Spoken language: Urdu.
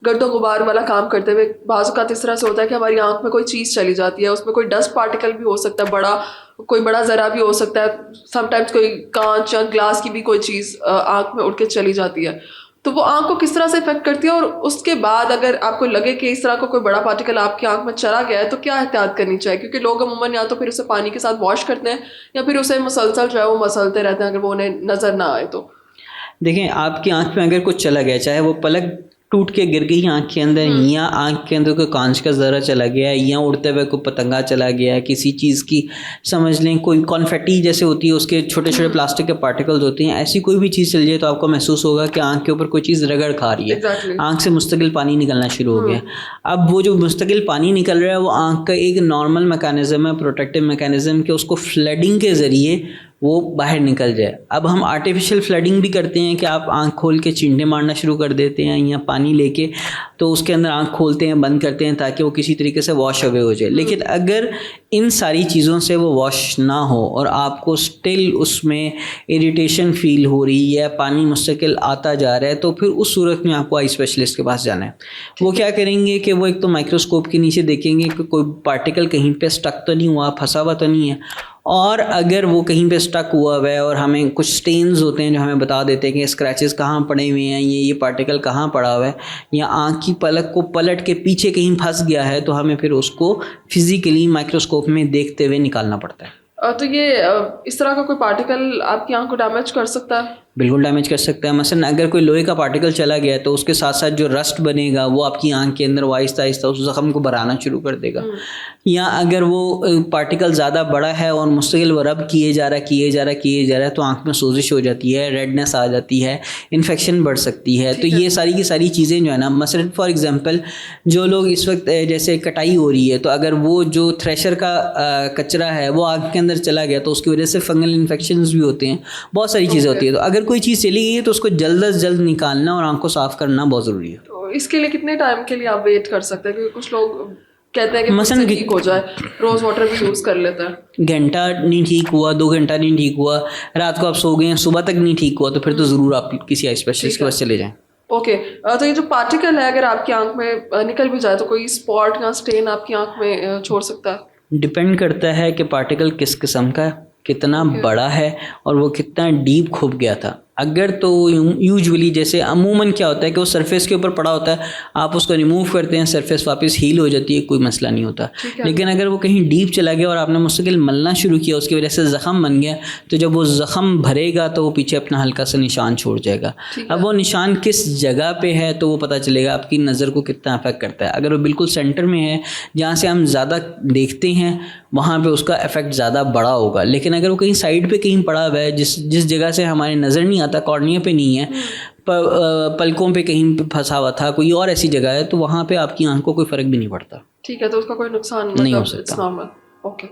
گرد و غبار والا کام کرتے ہوئے بعض اوقات اس طرح سے ہوتا ہے کہ ہماری آنکھ میں کوئی چیز چلی جاتی ہے, اس میں کوئی ڈسٹ پارٹیکل بھی ہو سکتا ہے, کوئی بڑا ذرا بھی ہو سکتا ہے, سم ٹائمز کوئی کانچ یا گلاس کی بھی کوئی چیز آنکھ میں اڑ کے چلی جاتی ہے, تو وہ آنکھ کو کس طرح سے افیکٹ کرتی ہے, اور اس کے بعد اگر آپ کو لگے کہ اس طرح کا کوئی بڑا پارٹیکل آپ کی آنکھ میں چلا گیا ہے تو کیا احتیاط کرنی چاہیے, کیونکہ لوگ عموماً یا تو پھر اسے پانی کے ساتھ واش کرتے ہیں یا پھر اسے مسلسل جو ہے وہ مسلتے رہتے ہیں اگر وہ انہیں نظر نہ آئے تو. دیکھیں آپ کی آنکھ میں اگر کچھ چلا گیا, چاہے وہ پلک ٹوٹ کے گر گئی آنکھ کے اندر, یا آنکھ کے اندر کوئی کانچ کا ذرہ چلا گیا ہے, یا اڑتے ہوئے کوئی پتنگا چلا گیا ہے کسی چیز کی, سمجھ لیں کوئی کانفیٹی جیسے ہوتی ہے اس کے چھوٹے چھوٹے پلاسٹک کے پارٹیکلز ہوتے ہیں, ایسی کوئی بھی چیز چل جائے تو آپ کو محسوس ہوگا کہ آنکھ کے اوپر کوئی چیز رگڑ کھا رہی ہے, آنکھ سے مستقل پانی نکلنا شروع ہو گیا. اب وہ جو مستقل پانی نکل رہا ہے وہ آنکھ کا ایک نارمل میکانزم ہے, پروٹیکٹیو میکانزم, کہ اس کو فلڈنگ کے ذریعے وہ باہر نکل جائے. اب ہم آرٹیفیشیل فلڈنگ بھی کرتے ہیں کہ آپ آنکھ کھول کے چینٹے مارنا شروع کر دیتے ہیں یا پانی لے کے تو اس کے اندر آنکھ کھولتے ہیں بند کرتے ہیں تاکہ وہ کسی طریقے سے واش اوے ہو جائے. لیکن اگر ان ساری چیزوں سے وہ واش نہ ہو اور آپ کو اسٹل اس میں اریٹیشن فیل ہو رہی ہے, پانی مستقل آتا جا رہا ہے, تو پھر اس صورت میں آپ کو آئی اسپیشلسٹ کے پاس جانا ہے. وہ کیا کریں گے کہ وہ ایک تو مائکروسکوپ کے نیچے دیکھیں گے کہ کوئی پارٹیکل کہیں پہ اسٹک تو نہیں ہوا, پھنسا ہوا تو نہیں ہے, اور اگر وہ کہیں پہ اسٹک ہوا ہے اور ہمیں کچھ سٹینز ہوتے ہیں جو ہمیں بتا دیتے ہیں کہ اسکریچز کہاں پڑے ہوئے ہیں, یہ پارٹیکل کہاں پڑا ہوا ہے, یا آنکھ کی پلک کو پلٹ کے پیچھے کہیں پھنس گیا ہے, تو ہمیں پھر اس کو فزیکلی مائکروسکوپ میں دیکھتے ہوئے نکالنا پڑتا ہے. تو یہ اس طرح کا کوئی پارٹیکل آپ کی آنکھ کو ڈیمیج کر سکتا ہے؟ بالکل ڈیمیج کر سکتا ہے. مثلا اگر کوئی لوہے کا پارٹیکل چلا گیا ہے تو اس کے ساتھ ساتھ جو رسٹ بنے گا وہ آپ کی آنکھ کے اندر آہستہ آہستہ اس زخم کو بھرانا شروع کر دے گا. یا اگر وہ پارٹیکل زیادہ بڑا ہے اور مستقل وہ رب کیے جا رہا ہے تو آنکھ میں سوزش ہو جاتی ہے, ریڈنس آ جاتی ہے, انفیکشن بڑھ سکتی ہے. تو یہ ساری کی ساری چیزیں جو ہے نا, مثلا فار ایگزامپل جو لوگ اس وقت جیسے کٹائی ہو رہی ہے تو اگر وہ جو تھریشر کا کچرا ہے وہ آنکھ کے اندر چلا گیا تو اس کی وجہ سے فنگل انفیکشنز بھی ہوتے ہیں, بہت ساری چیزیں ہوتی ہیں. تو اگر کوئی چیز چلی گئی ہے تو اس کو جلد از جلد نکالنا اور آنکھ کو صاف کرنا بہت ضروری ہے. تو اس کے لیے کتنے ٹائم کے لیے آپ ویٹ کر سکتے ہیں, کیونکہ کچھ لوگ کہتے ہیں کہ مثلا ٹھیک ہو جائے, روز واٹر بھی یوز کر لیتے ہیں, گھنٹہ نہیں ٹھیک ہوا, 2 گھنٹہ نہیں ٹھیک ہوا, رات کو آپ سو گئے ہیں صبح تک نہیں ٹھیک ہوا, تو پھر تو ضرور آپ کسی آئی اسپیشلسٹ کے پاس چلے جائیں. اوکے. تو یہ جو پارٹیکل ہے اگر آپ کی آنکھ میں نکل بھی جائے تو کوئی اسپاٹ یا اسٹین آپ کی آنکھ میں چھوڑ سکتا ہے؟ ڈپینڈ کرتا ہے کہ پارٹیکل کس قسم کا ہے, کتنا بڑا ہے اور وہ کتنا ڈیپ کھپ گیا تھا. اگر تو یوزولی جیسے عموماً کیا ہوتا ہے کہ وہ سرفیس کے اوپر پڑا ہوتا ہے, آپ اس کو ریموو کرتے ہیں, سرفیس واپس ہیل ہو جاتی ہے, کوئی مسئلہ نہیں ہوتا. لیکن اگر وہ کہیں ڈیپ چلا گیا اور آپ نے مستقل ملنا شروع کیا, اس کی وجہ سے زخم بن گیا, تو جب وہ زخم بھرے گا تو وہ پیچھے اپنا ہلکا سا نشان چھوڑ جائے گا. اب وہ نشان کس جگہ پہ ہے تو وہ پتہ چلے گا آپ کی نظر کو کتنا افیکٹ کرتا ہے. اگر وہ بالکل سینٹر میں ہے جہاں سے ہم زیادہ دیکھتے ہیں وہاں پہ اس کا افیکٹ زیادہ بڑا ہوگا. لیکن اگر وہ کہیں سائڈ پہ کہیں پڑا ہوا ہے جس جگہ سے ہماری نظر نہیں آتا, کارنیا پہ نہیں ہے, پلکوں پہ کہیں پھنسا ہوا تھا, کوئی اور ایسی جگہ ہے, تو وہاں پہ آپ کی آنکھ کو کوئی فرق بھی نہیں پڑتا. ٹھیک ہے, تو اس کا کوئی نقصان نہیں ہو سکتا. اوکے.